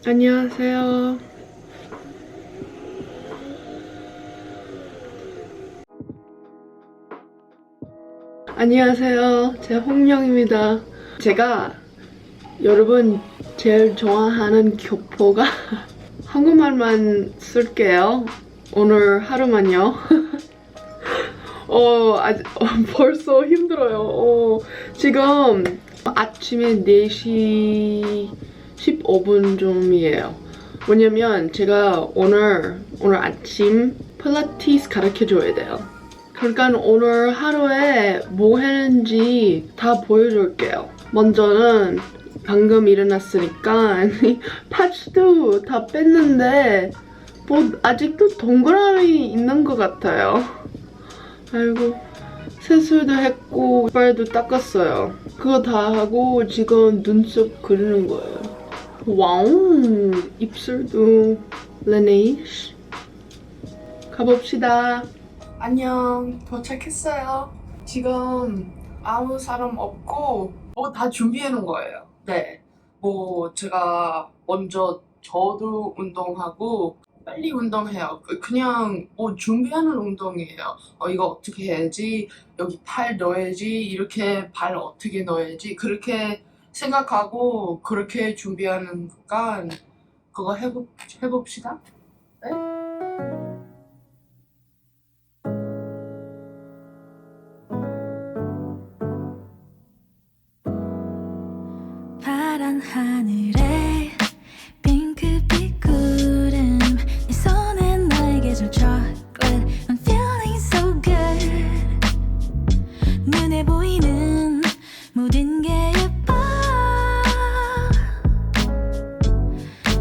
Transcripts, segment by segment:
안녕하세요. 안녕하세요. 제가 홍영입니다. 제가 여러분 제일 좋아하는 교포가 한국말만 쓸게요. 오늘 하루만요. 벌써 힘들어요. 지금 아침에 4시 15분쯤이에요. 왜냐면 제가 오늘 아침 필라테스 가르쳐줘야 돼요. 그러니까 오늘 하루에 뭐 했는지 다 보여줄게요. 먼저는 방금 일어났으니까 파츠도 다 뺐는데 뭐 아직도 동그라미 있는 것 같아요. 아이고, 세수도 했고 이빨도 닦았어요. 그거 다 하고 지금 눈썹 그리는 거예요. 와우, 입술도 레네이시. 가봅시다. 안녕, 도착했어요. 지금 아무 사람 없고 다 준비해 놓은 거예요. 네, 뭐 제가 먼저 저도 운동하고 빨리 운동해요. 그냥 준비하는 운동이에요. 이거 어떻게 해야지, 여기 팔 넣어야지, 이렇게 발 어떻게 넣어야지, 그렇게 생각하고 그렇게 준비하니까 그거 해봅시다. 네? 파란 하늘에 핑크빛 구름, 네 손에 나의 계절 chocolate. I'm feeling so good. 눈에 보이는 모든 게 예뻐.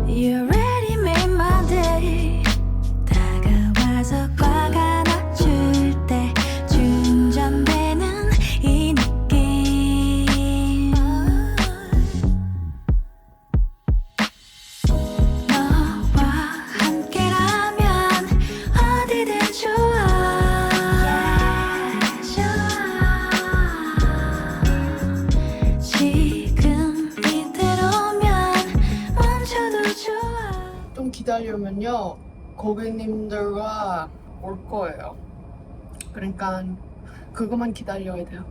You already made my day. 다가와서 꽉 안아줄 때 충전되는 이 느낌. 너와 함께라면 어디든 좋아. 지금 이대로면 멈춰도 좋아. 좀 기다리면요 고객님들과 올 거예요. 그러니까 그것만 기다려야 돼요.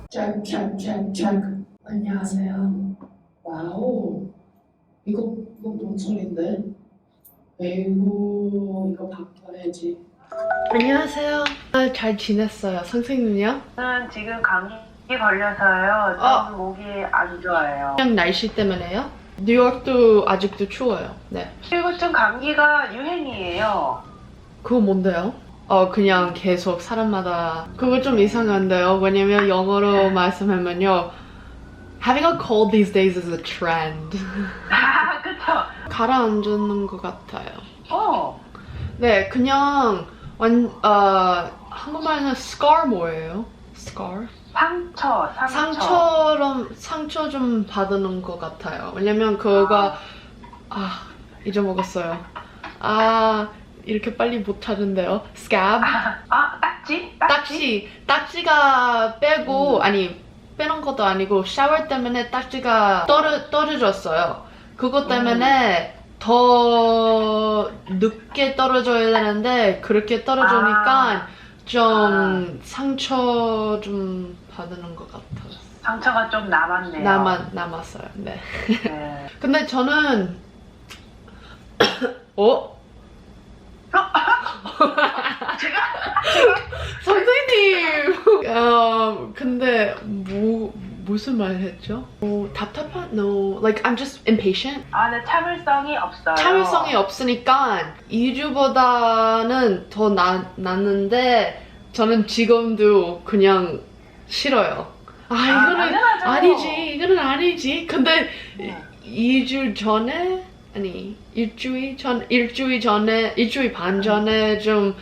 짝짝짝짝. 안녕하세요. 와우, 이거 뭔 소린데? 에이구, 이거 바꿔야지. 안녕하세요. 잘 지냈어요. 선생님요? 저는 지금 감기 걸려서요. 좀 목이 안 좋아요. 그냥 날씨 때문에요? 뉴욕도 아직도 추워요. 네. 그리고 좀 감기가 유행이에요. 그거 뭔데요? 그냥 계속 사람마다 그거 좀 이상한데요. 왜냐면 영어로 말씀하면요, having a cold these days is a trend. 그쵸? 가라앉는 것 같아요. 네, 그냥 한국말은 scar 뭐예요? scar? 상처 좀 받는 것 같아요. 왜냐면 그거가 잊어먹었어요. 이렇게 빨리 못하는데요. scab. 딱지? 딱지가 빼고, 아니 빼는 것도 아니고 샤워 때문에 딱지가 떨어졌어요. 그것 때문에 더 늦게 떨어져야 되는데 그렇게 떨어지니까 좀 상처 좀 받는 것 같아요. 상처가 좀 남았네요. 남았어요. 네. 네. 근데 저는 선생님! 근데 무슨 말 했죠? 답답한? No. Like, I'm just impatient. 네, 참을성이 없어요. 참을성이 없으니까 2주보다는 더 낫는데 저는 지금도 그냥 싫어요. 이거는 이거는 아니지. 근데 2주 전에, 아니 일주일 반 전에 좀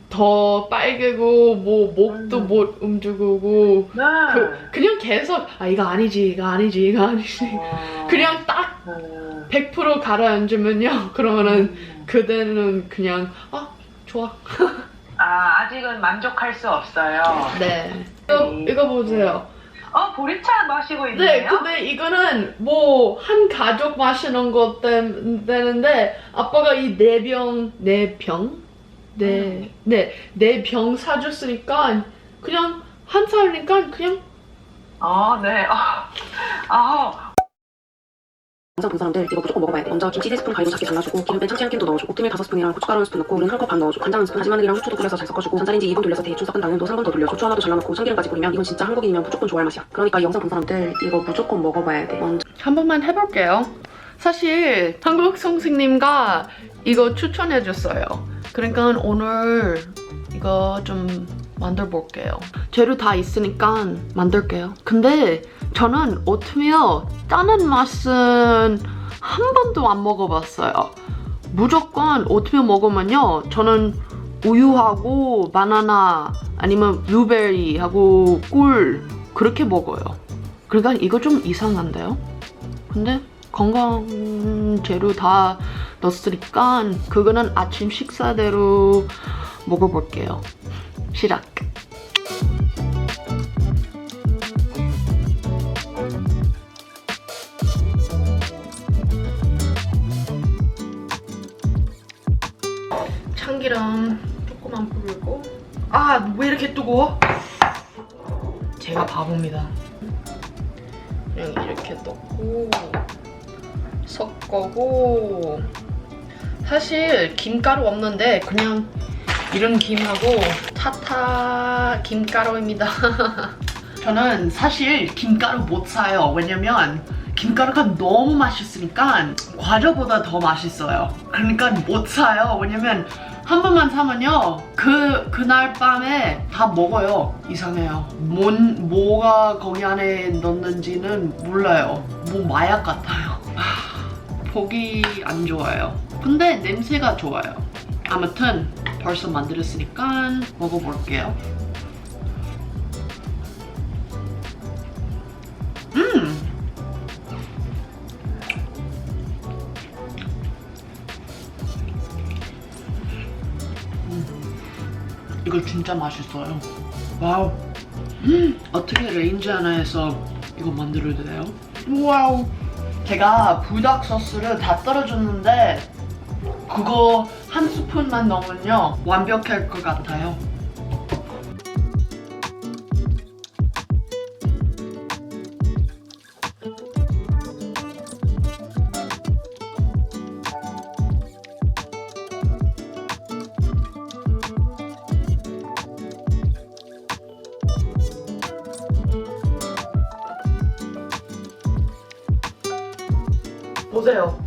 더 빨개고 목도 못 움직이고 그냥 계속 이거 아니지 그냥 딱 100% 가라앉으면요, 그러면은 그대는 그냥 좋아. 아직은 만족할 수 없어요. 네. 이거 보세요. 보리차 마시고 네, 있네요? 근데 이거는 뭐 한 가족 마시는 것 되는데 아빠가 이 네 병 사줬으니까 그냥 한 살이니까 그냥 네. 영상 본 사람들 이거 무조건 먹어봐야 돼. 먼저 김치 3스푼 갈고 작게 잘라주고 기름 뺀 참치 한 캔도 넣어주고 오트밀 5스푼이랑 고춧가루 1스푼 넣고 물은 1컵 반 넣어주고 간장 1스푼 다진 마늘이랑 후추도 뿌려서 잘 섞어주고 전자레인지 2분 돌려서 대충 섞은 다음 또 3번 더 돌려 고추 하나도 잘라놓고 참기름까지 뿌리면 이건 진짜 한국인이면 무조건 좋아할 맛이야. 그러니까 이 영상 본 사람들 이거 무조건 먹어봐야 돼. 먼저 한 번만 해볼게요. 사실 한국 선생님과 이거 추천해줬어요. 그러니까 오늘 이거 좀 만들어 볼게요. 재료 다 있으니까 만들게요. 근데 저는 오트밀 짜는 맛은 한 번도 안 먹어봤어요. 무조건 오트밀 먹으면요, 저는 우유하고 바나나 아니면 블루베리하고 꿀 그렇게 먹어요. 그러니까 이거 좀 이상한데요? 근데 건강 재료 다 넣었으니까 그거는 아침 식사대로 먹어볼게요. 시작. 참기름 조금만 뿌리고. 왜 이렇게 뜨거워? 제가 바보입니다. 그냥 이렇게 넣고 섞고. 사실 김가루 없는데 그냥 이런 김하고 타타 김가루입니다. 저는 사실 김가루 못 사요. 왜냐면 김가루가 너무 맛있으니까 과자보다 더 맛있어요. 그러니까 못 사요. 왜냐면 한 번만 사면요, 그날 밤에 다 먹어요. 이상해요. 뭐가 거기 안에 넣는지는 몰라요. 뭐 마약 같아요. 보기 안 좋아요. 근데 냄새가 좋아요. 아무튼 벌써 만들었으니까 먹어볼게요. 이거 진짜 맛있어요. 와우. 어떻게 레인지 하나에서 이거 만들어도 돼요? 와우. 제가 불닭 소스를 다 떨어졌는데 그거 한 스푼만 넣으면요 완벽할 것 같아요. 보세요.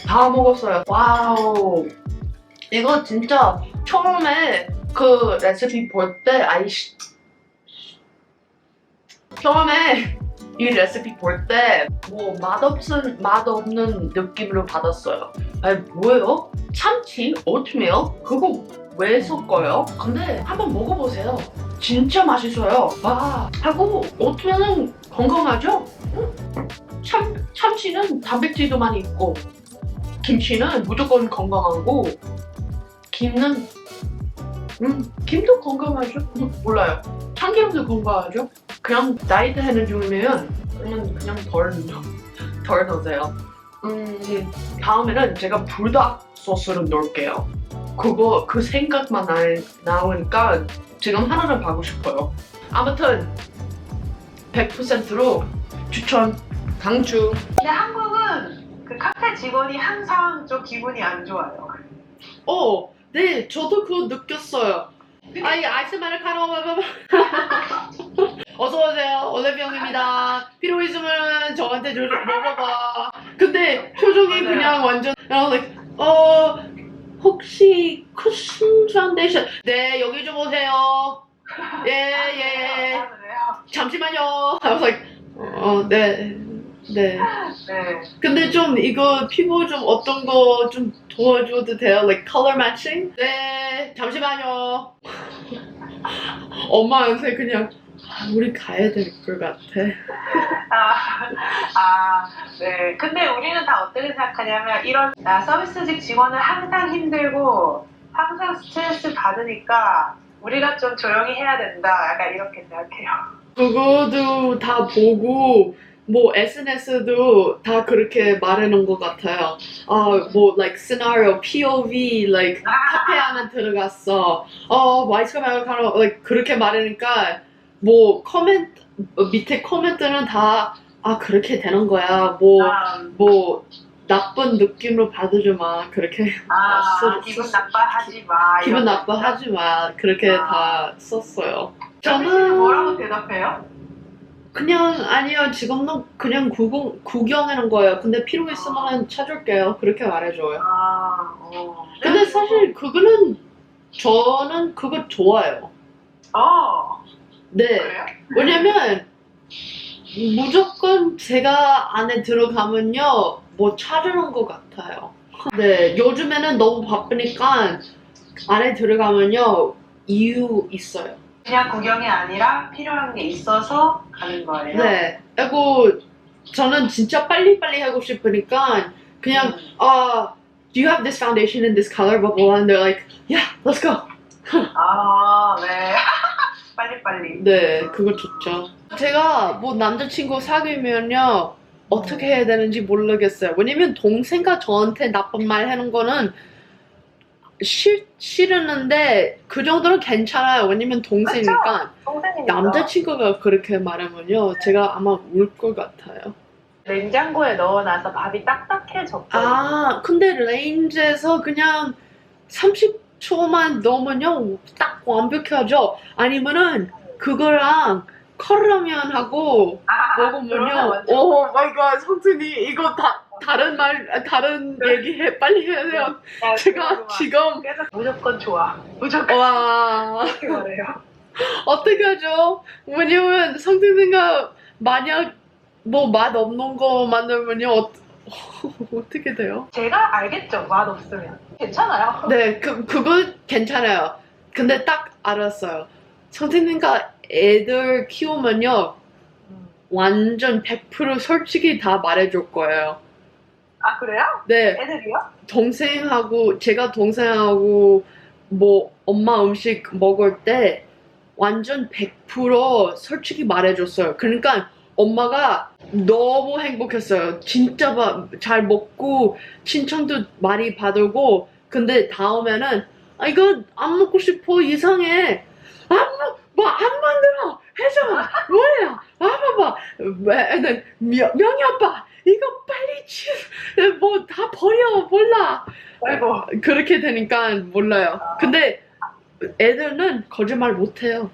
다 먹었어요. 와우. 이거 진짜 처음에 그 레시피 볼 때 처음에 이 레시피 볼 때 뭐 맛없는 느낌으로 받았어요. 뭐예요? 참치? 오트밀? 그거 왜 섞어요? 근데 한번 먹어보세요. 진짜 맛있어요. 하고 오트밀은 건강하죠? 참치는 단백질도 많이 있고 김치는 무조건 건강하고 김도 건강하죠? 몰라요. 참기름도 건강하죠? 그냥 다이어트 하는 중이면 그냥 덜 넣으세요. 다음에는 제가 불닭 소스를 넣을게요. 그 생각만 나오니까 지금 하나를 가고 싶어요. 아무튼 100%로 추천, 강추. 근데 한국은 그 카페 직원이 항상 좀 기분이 안 좋아요. 네, 저도 그거 느꼈어요. 아이스 아메리카노. 어서오세요. 올리비영입니다. 필요 있으면 저한테 물어봐. 근데 표정이 맞아요. 그냥 완전 혹시 쿠션 파운데이션? 네, 여기 좀 오세요. 예. 잠시만요. I was like, 네. 네. 근데 좀 이거 피부 좀 어떤 거 좀 도와줘도 돼요? Like color matching? 네, 잠시만요. 엄마 요새 그냥 우리 가야 될 것 같아. 네. 근데 우리는 다 어떻게 생각하냐면 이런 서비스직 직원은 항상 힘들고 항상 스트레스 받으니까 우리가 좀 조용히 해야 된다. 약간 이렇게 생각해요. 그거도 다 보고 뭐 SNS도 다 그렇게 말하는 것 같아요. 뭐 like scenario, POV, like 카페 안에 들어갔어. white americano, like 그렇게 말하니까 뭐 코멘트 밑에 코멘트는 다 그렇게 되는 거야. 뭐 나쁜 느낌으로 받으지 마. 그렇게 기분 나빠하지 마. 기분 이런 거 나빠하지 마. 그렇게 다 썼어요. 저는 뭐라고 대답해요? 그냥 아니요 지금은 그냥 구경하는 거예요. 근데 필요 있으면 찾을게요. 그렇게 말해줘요. 근데 사실 그거는 저는 그거 좋아요. 네. 그래요? 왜냐면 무조건 제가 안에 들어가면요 뭐 찾으는 것 같아요. 네. 요즘에는 너무 바쁘니까 안에 들어가면요 이유 있어요. 그냥 구경이 아니라 필요한 게 있어서 가는 거예요? 네. 그리고 저는 진짜 빨리빨리 하고 싶으니까 그냥 do you have this foundation in this color? Blah, blah, blah. And they're like, yeah, let's go. 네. 빨리빨리. 네, 그거 좋죠. 제가 뭐 남자친구 사귀면요 어떻게 해야 되는지 모르겠어요. 왜냐면 동생과 저한테 나쁜 말 하는 거는 싫은데 그 정도는 괜찮아요. 왜냐면 동생이니까. 동생이니까. 남자친구가 그렇게 말하면요 제가 아마 울 것 같아요. 냉장고에 넣어놔서 밥이 딱딱해졌고. 근데 레인지에서 그냥 30초만 넣으면요 딱 완벽하죠. 아니면은 그거랑 컵라면하고 먹으면요 오 마이 갓 성준이 이거 다른 얘기 빨리 해야 돼요. 제가 지금 그래서 무조건 좋아. 무조건 와 그렇게 말해요. 어떻게 하죠? 왜냐면 성준이가 만약 뭐 맛 없는 거 만들면요 어떻게 돼요? 제가 알겠죠. 맛없으면. 괜찮아요. 네, 그거 괜찮아요. 근데 딱 알았어요. 성준이가 애들 키우면요 완전 100% 솔직히 다 말해줄 거예요. 그래요? 네, 애들이요? 제가 동생하고 뭐 엄마 음식 먹을 때 완전 100% 솔직히 말해줬어요. 그러니까 엄마가 너무 행복했어요. 진짜 잘 먹고 칭찬도 많이 받고. 근데 다음에는 이거 안 먹고 싶어 이상해. 안 만들어 해줘. 뭐야? 봐봐. 명희 아빠 이거 빨리 뭐 다 버려 몰라. 아이고. 그렇게 되니까 몰라요. 근데 애들은 거짓말 못해요.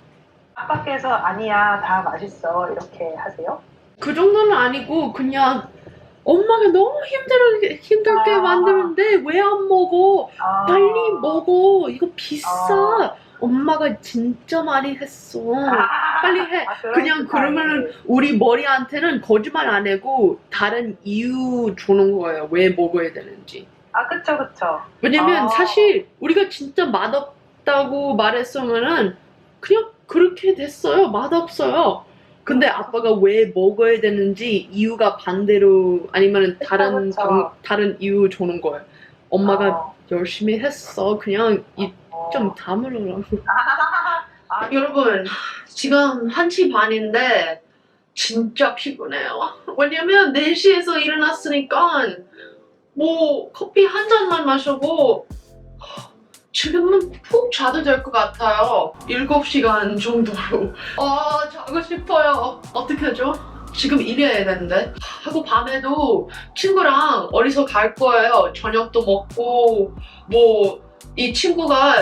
아빠께서 아니야 다 맛있어 이렇게 하세요? 그 정도는 아니고 그냥 엄마가 너무 힘들게 만드는데 왜 안 먹어? 빨리 먹어. 이거 비싸. 엄마가 진짜 많이 했어. 빨리 해. 그냥 그러면은 우리 머리한테는 거짓말 안 하고 다른 이유 주는 거예요. 왜 먹어야 되는지. 그쵸. 왜냐면 사실 우리가 진짜 맛없다고 말했으면은 그냥 그렇게 됐어요. 맛없어요. 근데 아빠가 왜 먹어야 되는지 이유가 반대로 아니면 다른 이유 주는 거예요. 엄마가 열심히 했어. 그냥 좀 다물어라. 여러분 지금 1시 반인데 진짜 피곤해요. 왜냐면 4시에서 일어났으니까 뭐 커피 한 잔만 마시고 지금은 푹 자도 될 것 같아요. 7시간 정도로. 자고 싶어요. 어떻게 하죠? 지금 일해야 되는데. 하고 밤에도 친구랑 어디서 갈 거예요. 저녁도 먹고 뭐 이 친구가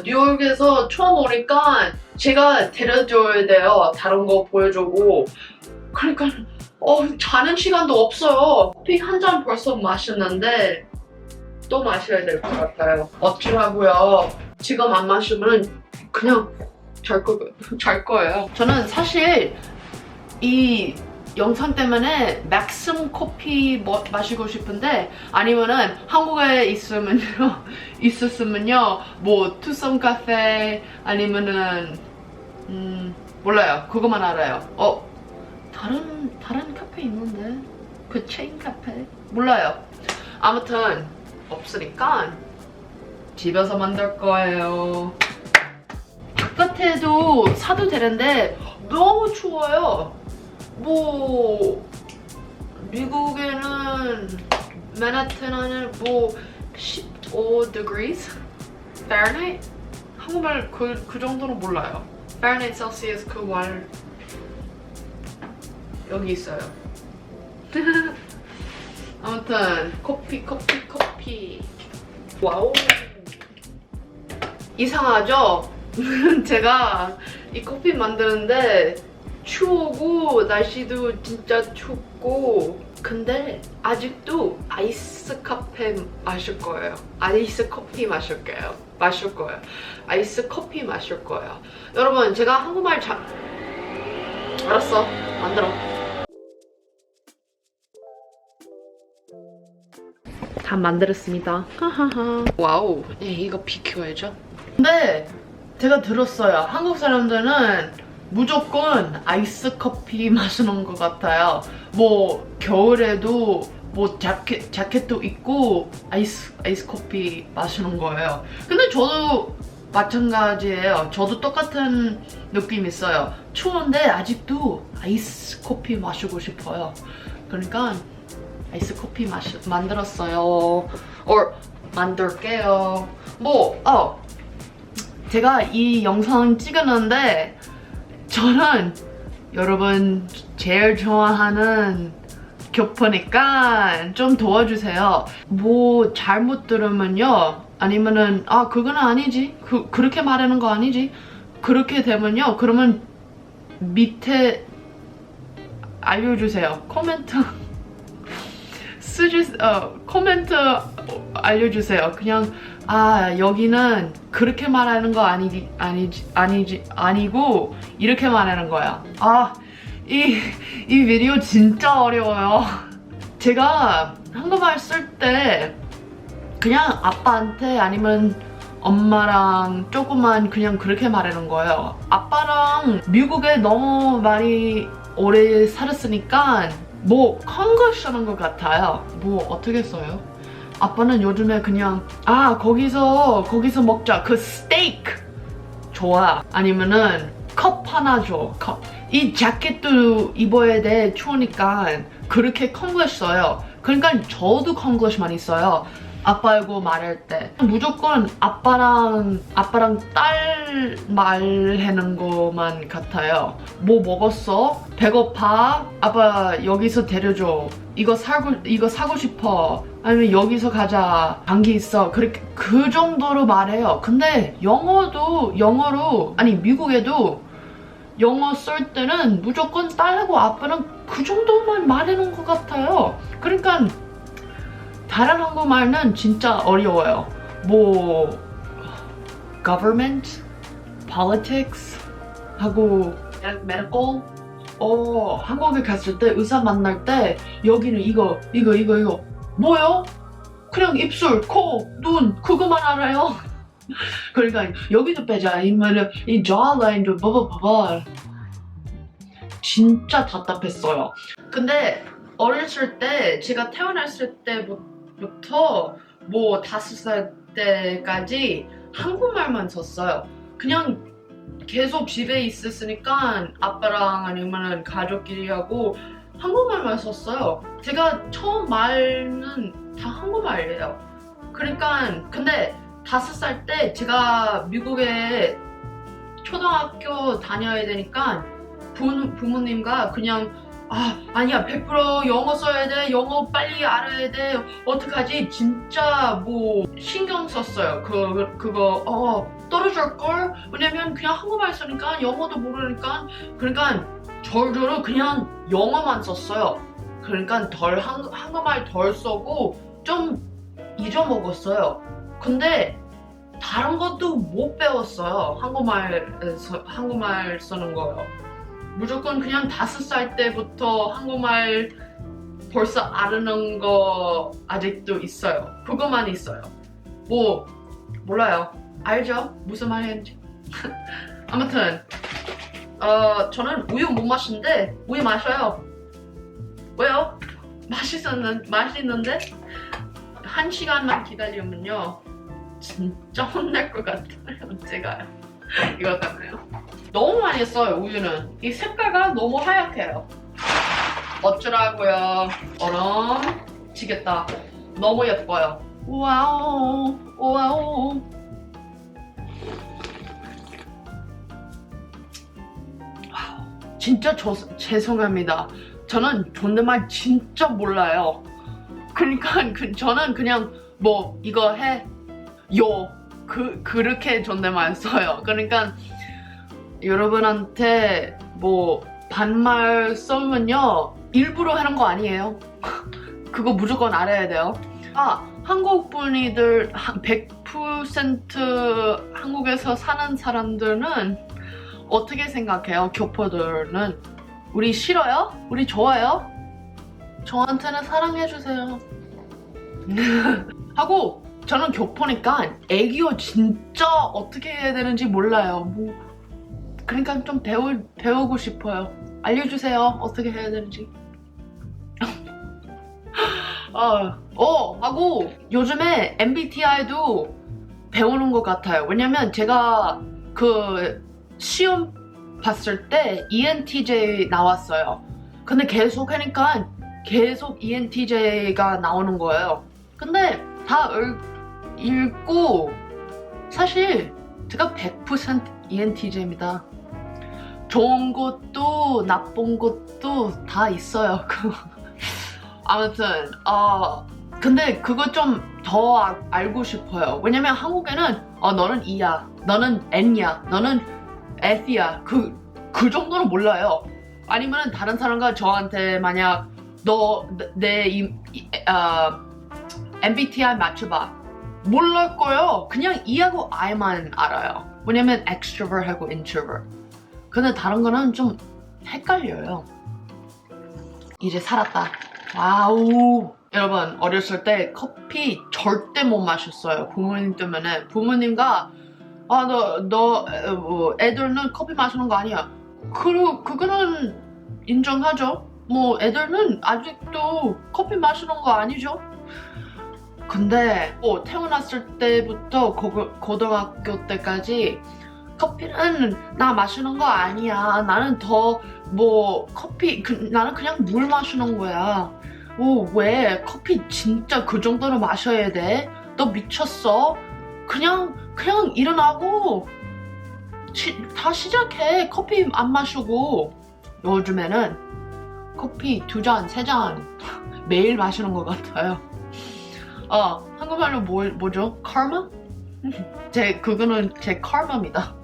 뉴욕에서 처음 오니까 제가 데려줘야 돼요. 다른 거 보여주고. 그러니까 자는 시간도 없어요. 커피 한 잔 벌써 마셨는데 또 마셔야 될 것 같아요. 어쩌라고요. 지금 안 마시면 그냥 잘 거예요. 저는 사실 이 영상 때문에 맥심 커피 마시고 싶은데 아니면은 한국에 있었으면요 뭐 투썸 카페 아니면은 몰라요. 그거만 알아요. 다른 카페 있는데 그 체인 카페 몰라요. 아무튼 없으니까 집에서 만들 거예요. 바깥에도 사도 되는데 너무 추워요. 뭐 미국에는 맨하튼은 뭐 15 degrees Fahrenheit? 한국말 그 정도는 몰라요. Fahrenheit, Celsius 그 말 여기 있어요. 아무튼 커피. 와우. 이상하죠? 제가 이 커피 만드는데 추우고 날씨도 진짜 춥고 근데 아직도 아이스 커피 마실 거예요. 아이스 커피 마실 거예요. 아이스 커피 마실 거예요. 여러분 제가 한국말 잘 알았어. 만들어. 다 만들었습니다. 하하하. 와우. 이거 비켜야죠. 근데 제가 들었어요. 한국 사람들은 무조건 아이스 커피 마시는 것 같아요. 뭐 겨울에도 뭐 자켓도 입고 아이스 커피 마시는 거예요. 근데 저도 마찬가지예요. 저도 똑같은 느낌 있어요. 추운데 아직도 아이스 커피 마시고 싶어요. 그러니까 아이스 커피 만들었어요. 만들게요. 제가 이 영상 찍었는데 저는 여러분 제일 좋아하는 교포니까 좀 도와주세요. 뭐 잘못 들으면요, 아니면은 그거는 아니지, 그렇게 말하는 거 아니지, 그렇게 되면요, 그러면 밑에 알려주세요. 코멘트 알려주세요. 그냥 여기는 그렇게 말하는 거 아니고 이렇게 말하는 거야. 이 비디오 진짜 어려워요. 제가 한국말 쓸 때 그냥 아빠한테 아니면 엄마랑 조금만 그냥 그렇게 말하는 거예요. 아빠랑 미국에 너무 많이 오래 살았으니까 뭐 컨거시하는 것 같아요. 뭐 어떻게 써요? 아빠는 요즘에 그냥 거기서 먹자. 그 스테이크 좋아. 아니면은 컵 하나 줘. 컵. 이 자켓도 입어야 돼. 추우니까. 그렇게 컨거시 써요. 그러니까 저도 컨거시 많이 써요. 아빠하고 말할 때 무조건 아빠랑 딸 말하는 것만 같아요. 뭐 먹었어? 배고파? 아빠 여기서 데려줘. 이거 사고 싶어. 아니면 여기서 가자. 감기 있어. 그렇게 그 정도로 말해요. 근데 미국에도 영어 쓸 때는 무조건 딸하고 아빠는 그 정도만 말하는 것 같아요. 그러니까 다른 한국말은 진짜 어려워요. 뭐 government, politics 하고 medical. 한국에 갔을 때 의사 만날 때 여기는 이거 뭐요? 그냥 입술, 코, 눈 그거만 알아요. 그러니까 여기도 빼자. 아니면 이 jawline도 봐봐. 진짜 답답했어요. 근데 어렸을 때 제가 태어났을 때부터 뭐 5살 때까지 한국말만 썼어요. 그냥 계속 집에 있었으니까 아빠랑 아니면 가족끼리 하고 한국말만 썼어요. 제가 처음 말은 다 한국말이에요. 그러니까 근데 5살 때 제가 미국에 초등학교 다녀야 되니까 부모님과 그냥 아니야 100% 영어 써야 돼. 영어 빨리 알아야 돼. 어떡하지? 진짜 뭐 신경 썼어요. 그거 떨어질걸? 왜냐면 그냥 한국말 쓰니까 영어도 모르니까. 그러니까 절대로 그냥 영어만 썼어요. 그러니까 한국말 덜 쓰고 좀 잊어먹었어요. 근데 다른 것도 못 배웠어요. 한국말 쓰는 거요. 무조건 그냥 5살 때부터 한국말 벌써 아는 거 아직도 있어요. 그거만 있어요. 뭐 몰라요. 알죠? 무슨 말 했는지. 아무튼 저는 우유 못 마시는데 우유 마셔요. 왜요? 맛있는데 1시간만 기다리면요 진짜 혼날 것 같아요. 제가 이거 때문에요. 너무 많이 써요, 우유는. 이 색깔가 너무 하얗게요. 어쩌라고요. 지겠다. 너무 예뻐요. 와우, 와우. 진짜 죄송합니다. 저는 존댓말 진짜 몰라요. 그러니까 저는 그냥 뭐 이거 해, 요 그렇게 존댓말 써요. 그러니까 여러분한테 뭐 반말 쓰면요 일부러 하는 거 아니에요. 그거 무조건 알아야 돼요. 한국 분이들 100% 한국에서 사는 사람들은 어떻게 생각해요? 교포들은 우리 싫어요? 우리 좋아요? 저한테는 사랑해주세요. 하고 저는 교포니까 애기어 진짜 어떻게 해야 되는지 몰라요. 그러니까 좀 배우고 싶어요. 알려주세요. 어떻게 해야 되는지. 하고 요즘에 MBTI도 배우는 것 같아요. 왜냐면 제가 그 시험 봤을 때 ENTJ 나왔어요. 근데 계속 하니까 계속 ENTJ가 나오는 거예요. 근데 다 읽고 사실 제가 100% ENTJ입니다. 좋은 것도 나쁜 것도 다 있어요. 아무튼 근데 그거 좀 더 알고 싶어요. 왜냐면 한국에는 너는 E야, 너는 N이야, 너는 F이야. 그 정도는 몰라요. 아니면 다른 사람과 저한테 만약 너 내 MBTI 맞춰봐. 몰랄 거예요. 그냥 E하고 I만 알아요. 왜냐면 extrovert하고 introvert. 근데 다른 거는 좀 헷갈려요. 이제 살았다. 와우. 여러분 어렸을 때 커피 절대 못 마셨어요. 부모님 때문에. 부모님과 애들은 커피 마시는 거 아니야. 그거는 인정하죠. 뭐 애들은 아직도 커피 마시는 거 아니죠. 근데 태어났을 때부터 고등학교 때까지 커피는 나 마시는 거 아니야. 나는 커피 나는 그냥 물 마시는 거야. 왜 커피 진짜 그 정도로 마셔야 돼? 너 미쳤어? 그냥 일어나고 다 시작해. 커피 안 마시고. 요즘에는 커피 2잔, 3잔 매일 마시는 것 같아요. 한국말로 뭐죠? 카르마? 그거는 제 카르마입니다.